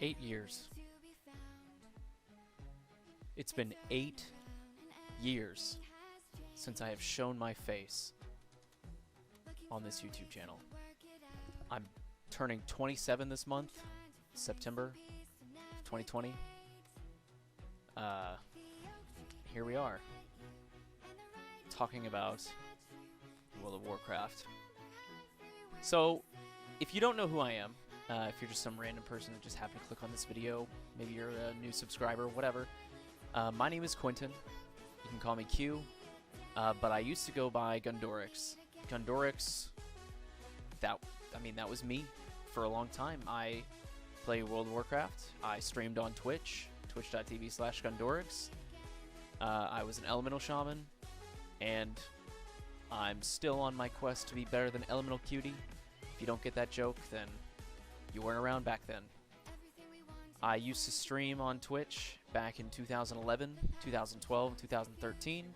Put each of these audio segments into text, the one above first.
8 years. It's been 8 years since I have shown my face on this YouTube channel. I'm turning 27 this month, September 2020. Here we are, talking about World of Warcraft. So, if you don't know who I am, if you're just some random person that just happened to click on this video, maybe you're a new subscriber, whatever. My name is Quentin. You can call me Q, but I used to go by Gundorix. Gundorix, that was me for a long time. I play World of Warcraft. I streamed on Twitch, twitch.tv/Gundorix. I was an Elemental Shaman, and I'm still on my quest to be better than Elemental Cutie. If you don't get that joke, then you weren't around back then. I used to stream on Twitch back in 2011, 2012, 2013.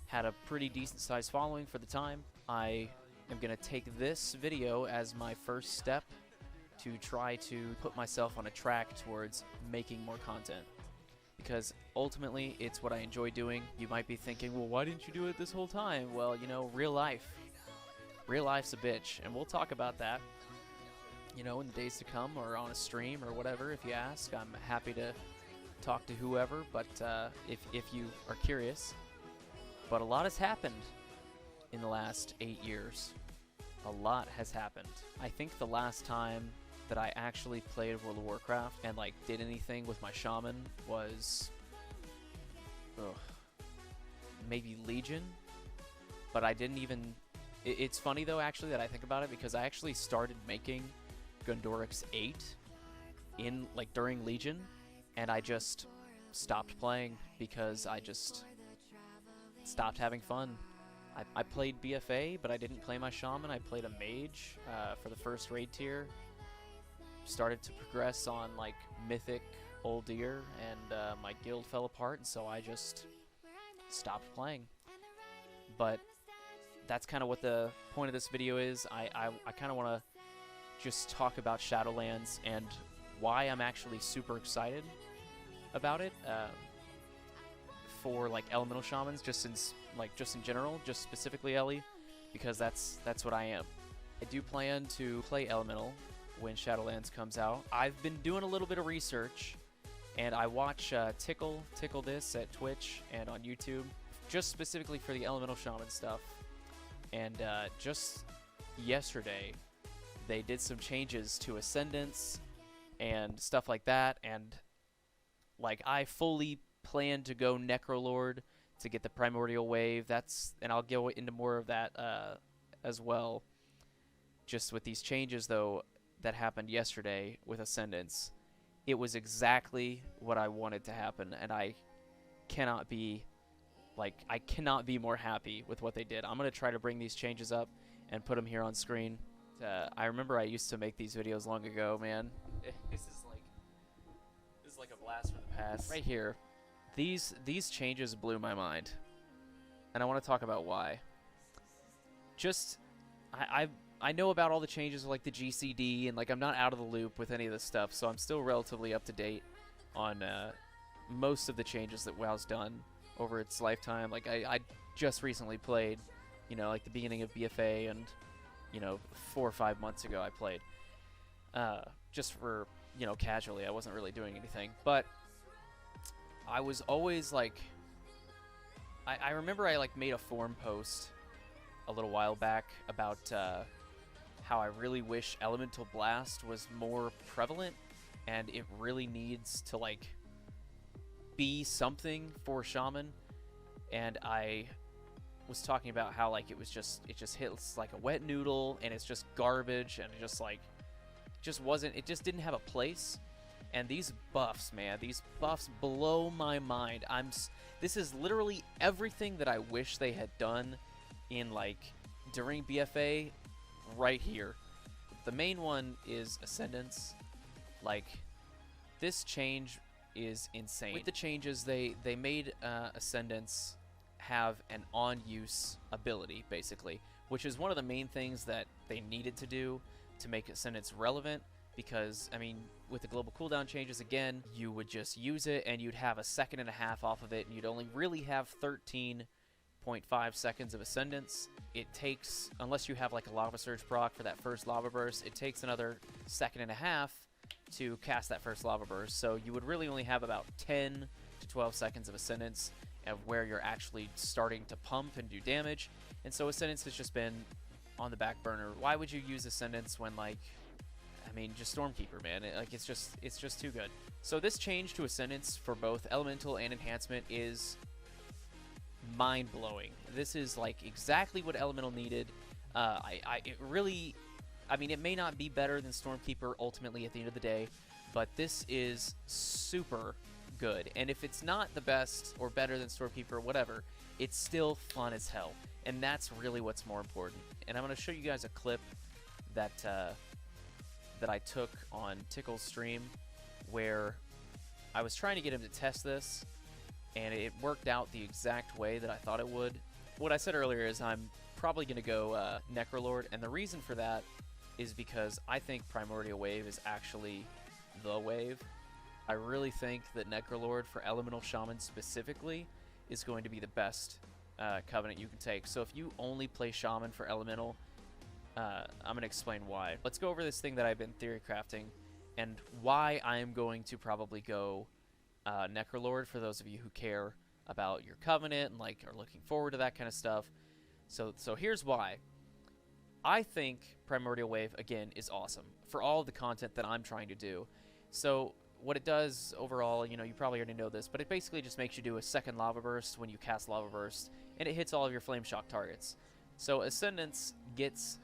Had a pretty decent sized following for the time. I am going to take this video as my first step to try to put myself on a track towards making more content. Because ultimately, it's what I enjoy doing. You might be thinking, well, why didn't you do it this whole time? Well, you know, real life. Real life's a bitch, and we'll talk about that, you know, in the days to come, or on a stream, or whatever. If you ask, I'm happy to talk to whoever, but if you are curious. But a lot has happened in the last 8 years. A lot has happened. I think the last time that I actually played World of Warcraft and like did anything with my shaman was maybe Legion, but I didn't even. It's funny though, actually, that I think about it, because I actually started making Gundorix 8 in like during Legion, and I just stopped playing because I just stopped having fun. I played BFA, but I didn't play my shaman. I played a mage for the first raid tier. Started to progress on like mythic old deer, and my guild fell apart, and so I just stopped playing. But that's kind of what the point of this video is. I kind of want to just talk about Shadowlands and why I'm actually super excited about it for like elemental shamans, just in general, just specifically ELE, because that's what I am. I do plan to play elemental when Shadowlands comes out. I've been doing a little bit of research, and I watch Tickle This at Twitch and on YouTube, just specifically for the elemental shaman stuff. And just yesterday, they did some changes to Ascendance and stuff like that, and like I fully plan to go Necrolord to get the Primordial Wave. And I'll go into more of that as well. Just with these changes though that happened yesterday with Ascendance, it was exactly what I wanted to happen, and I cannot be more happy with what they did. I'm going to try to bring these changes up and put them here on screen. I remember I used to make these videos long ago, man. This is like a blast from the past. Right here, these changes blew my mind, and I want to talk about why. Just, I know about all the changes like the GCD, and like I'm not out of the loop with any of this stuff, so I'm still relatively up to date on most of the changes that WoW's done over its lifetime. Like I just recently played, you know, like the beginning of BFA, and you know, 4 or 5 months ago I played just for, you know, casually. I wasn't really doing anything, but I was always like, I remember I like made a forum post a little while back about how I really wish Elemental Blast was more prevalent, and it really needs to like be something for Shaman. And I was talking about how like it just hits like a wet noodle, and it's just garbage, and it just didn't have a place. And these buffs, man, these buffs blow my mind. This is literally everything that I wish they had done in like during BFA right here. The main one is Ascendance. Like, this change is insane. With the changes, they made Ascendance have an on-use ability, basically, which is one of the main things that they needed to do to make Ascendance relevant, because, I mean, with the global cooldown changes, again, you would just use it and you'd have a second and a half off of it, and you'd only really have 13.5 seconds of Ascendance. It takes, unless you have like a Lava Surge proc for that first Lava Burst, it takes another second and a half to cast that first Lava Burst. So you would really only have about 10 to 12 seconds of Ascendance of where you're actually starting to pump and do damage. And so Ascendance has just been on the back burner. Why would you use Ascendance when, like, I mean, just Stormkeeper, man. It's just too good. So this change to Ascendance for both Elemental and Enhancement is mind-blowing. This is like exactly what Elemental needed. It really, I mean, it may not be better than Stormkeeper ultimately at the end of the day, but this is super good. And if it's not the best or better than Stormkeeper or whatever, it's still fun as hell. And that's really what's more important. And I'm going to show you guys a clip that that I took on Tickle's stream where I was trying to get him to test this, and it worked out the exact way that I thought it would. What I said earlier is I'm probably going to go Necrolord, and the reason for that is because I think Primordial Wave is actually the wave. I really think that Necrolord for Elemental Shaman specifically is going to be the best Covenant you can take. So if you only play Shaman for Elemental, I'm going to explain why. Let's go over this thing that I've been theory crafting and why I am going to probably go Necrolord for those of you who care about your Covenant and like are looking forward to that kind of stuff. So here's why. I think Primordial Wave, again, is awesome for all of the content that I'm trying to do. So what it does overall, you know, you probably already know this, but it basically just makes you do a second Lava Burst when you cast Lava Burst, and it hits all of your Flame Shock targets. So Ascendance gets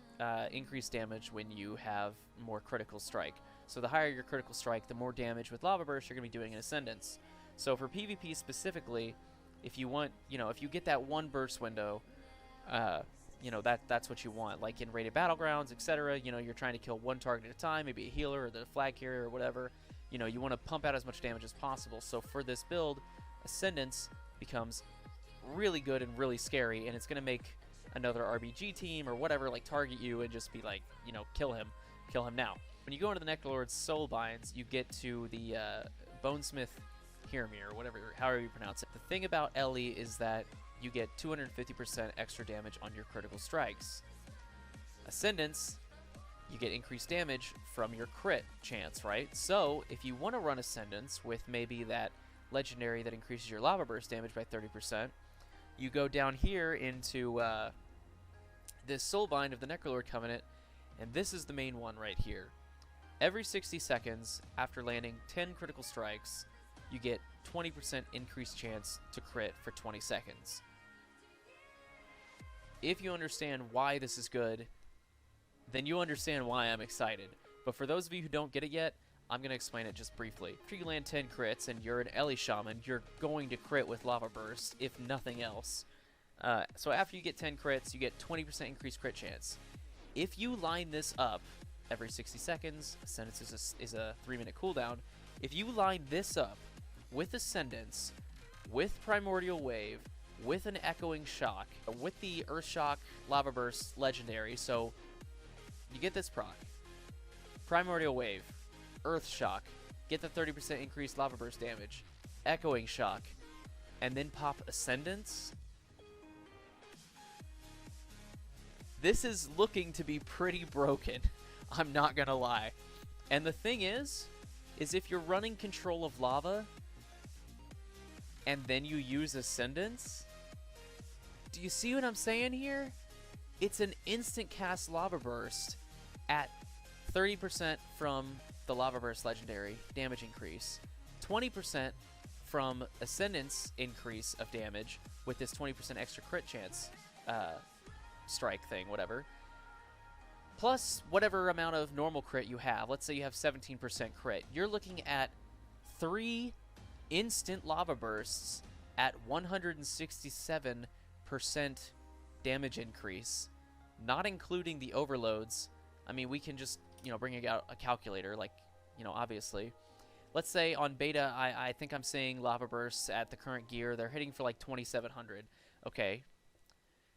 increased damage when you have more Critical Strike. So the higher your Critical Strike, the more damage with Lava Burst you're going to be doing in Ascendance. So for PvP specifically, if you want, you know, if you get that one burst window, you know, that's what you want. Like in Rated Battlegrounds, etc., you know, you're trying to kill one target at a time, maybe a healer or the flag carrier or whatever. You know, you want to pump out as much damage as possible. So for this build, Ascendance becomes really good and really scary, and it's going to make another RBG team or whatever like target you and just be like, you know, kill him now. When you go into the Necrolord's Soul Binds, you get to the Bonesmith Hiramir, or whatever, however you pronounce it. The thing about ELE is that you get 250% extra damage on your critical strikes. Ascendance, you get increased damage from your crit chance, right? So if you want to run Ascendance with maybe that legendary that increases your Lava Burst damage by 30%, you go down here into this Soulbind of the Necrolord Covenant, and this is the main one right here. Every 60 seconds after landing 10 critical strikes, you get 20% increased chance to crit for 20 seconds. If you understand why this is good, then you understand why I'm excited. But for those of you who don't get it yet, I'm going to explain it just briefly. After you land 10 crits and you're an ELE Shaman, you're going to crit with Lava Burst, if nothing else. So after you get 10 crits, you get 20% increased crit chance. If you line this up every 60 seconds, Ascendance is a 3-minute cooldown. If you line this up with Ascendance, with Primordial Wave, with an Echoing Shock, with the Earth Shock Lava Burst legendary, so you get this proc. Primordial Wave, Earth Shock, get the 30% increased Lava Burst damage, Echoing Shock, and then pop Ascendance. This is looking to be pretty broken. I'm not gonna lie. And the thing is if you're running Control of Lava, and then you use Ascendance, do you see what I'm saying here? It's an instant cast Lava Burst at 30% from the Lava Burst legendary damage increase, 20% from Ascendance increase of damage with this 20% extra crit chance strike thing, whatever, plus whatever amount of normal crit you have. Let's say you have 17% crit. You're looking at 3 instant Lava Bursts at 167% damage increase, not including the overloads. I mean, we can just, you know, bring out a calculator, like, you know, obviously. Let's say on beta, I think I'm seeing Lava Bursts at the current gear. They're hitting for like 2,700. Okay.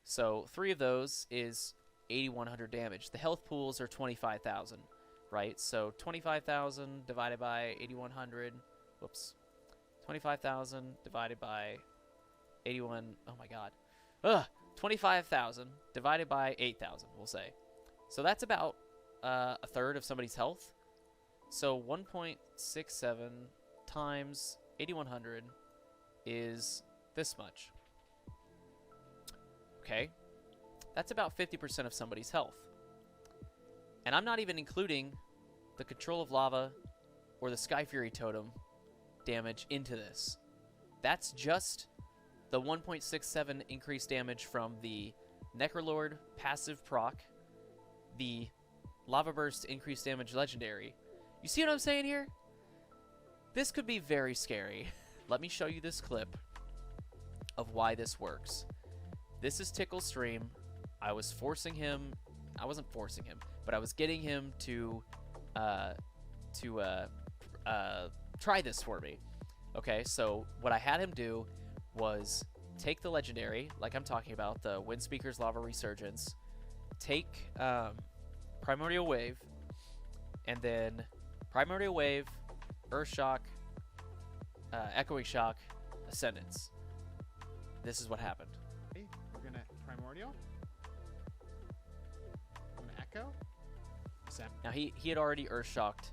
So 3 of those is 8,100 damage. The health pools are 25,000. right? So 25,000 divided by 8,100. Whoops. 25,000 divided by 81. Oh my god. Ugh. 25,000 divided by 8,000, we'll say. So that's about a third of somebody's health. So 1.67 times 8,100 is this much. Okay. That's about 50% of somebody's health. And I'm not even including the Control of Lava or the Sky Fury Totem damage into this. That's just the 1.67 increased damage from the Necrolord passive proc, the Lava Burst increased damage legendary. You see what I'm saying here? This could be very scary. Let me show you this clip of why this works. This is Tickle's stream. I was forcing him. I wasn't forcing him, but I was getting him to try this for me. Okay, so what I had him do was take the legendary, like I'm talking about, the Windspeaker's Lava Resurgence, take Primordial Wave, and then Primordial Wave, Earth Shock, Echoing Shock, Ascendance. This is what happened. Okay, we're gonna Primordial. I'm gonna Echo. Now he had already Earth Shocked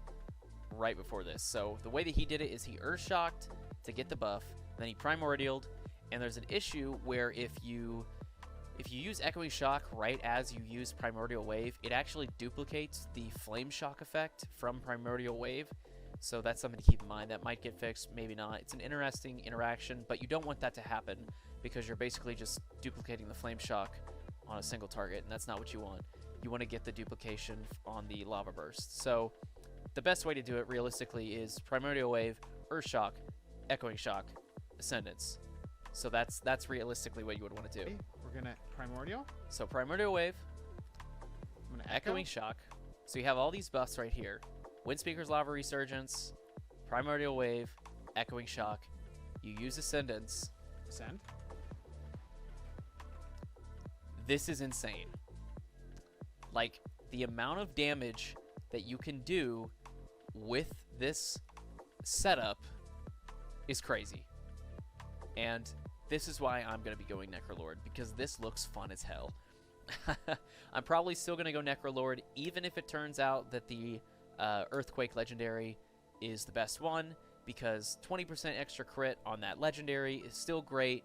right before this, so the way that he did it is he Earth Shocked to get the buff, then he Primordialed, and there's an issue where if you use Echoing Shock right as you use Primordial Wave, it actually duplicates the Flame Shock effect from Primordial Wave. So that's something to keep in mind. That might get fixed, maybe not. It's an interesting interaction, but you don't want that to happen because you're basically just duplicating the Flame Shock on a single target, and that's not what you want. You want to get the duplication on the Lava Burst. So the best way to do it realistically is Primordial Wave, Earth Shock, Echoing Shock, Ascendance. So that's realistically what you would want to do. Okay, we're gonna Primordial. So Primordial Wave, I'm gonna Echoing Shock. So you have all these buffs right here. Windspeaker's Lava Resurgence, Primordial Wave, Echoing Shock. You use Ascendance. Ascend. This is insane. Like, the amount of damage that you can do with this setup is crazy. And this is why I'm going to be going Necrolord, because this looks fun as hell. I'm probably still going to go Necrolord, even if it turns out that the Earthquake Legendary is the best one, because 20% extra crit on that Legendary is still great.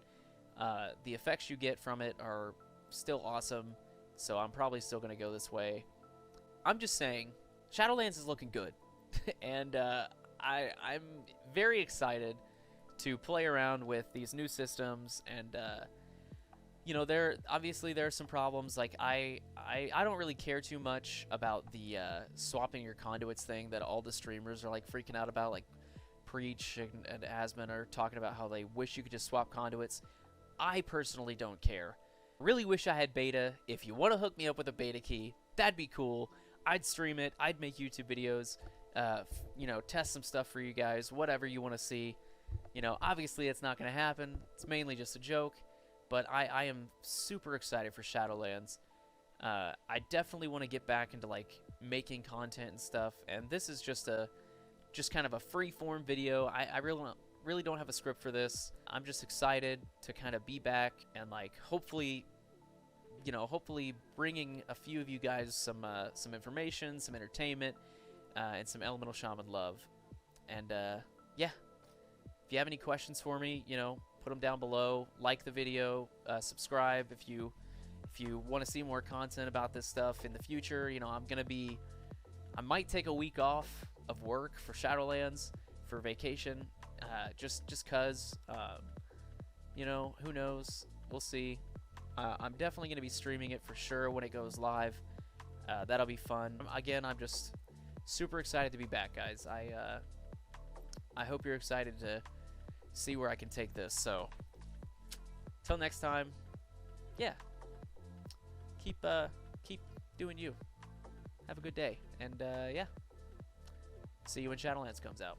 The effects you get from it are still awesome, so I'm probably still going to go this way. I'm just saying, Shadowlands is looking good, and I'm very excited to play around with these new systems, and you know, there are some problems. Like I don't really care too much about the swapping your conduits thing that all the streamers are like freaking out about. Like Preach and Asman are talking about how they wish you could just swap conduits. I personally don't care. Really wish I had beta. If you want to hook me up with a beta key, that'd be cool. I'd stream it. I'd make YouTube videos. You know, test some stuff for you guys. Whatever you want to see. You know, obviously it's not going to happen. It's mainly just a joke. But I am super excited for Shadowlands. I definitely want to get back into like making content and stuff. And this is just kind of a free form video. I really don't have a script for this. I'm just excited to kind of be back and like hopefully bringing a few of you guys some information, some entertainment, and some Elemental Shaman love. And yeah, if you have any questions for me, you know, put them down below. Like the video, subscribe if you want to see more content about this stuff in the future. You know, I might take a week off of work for Shadowlands for vacation, just cause, you know, who knows? We'll see. I'm definitely going to be streaming it for sure when it goes live. That'll be fun. Again, I'm just super excited to be back, guys. I hope you're excited to see where I can take this. So, till next time, yeah, keep doing you. Have a good day, and yeah, see you when Shadowlands comes out.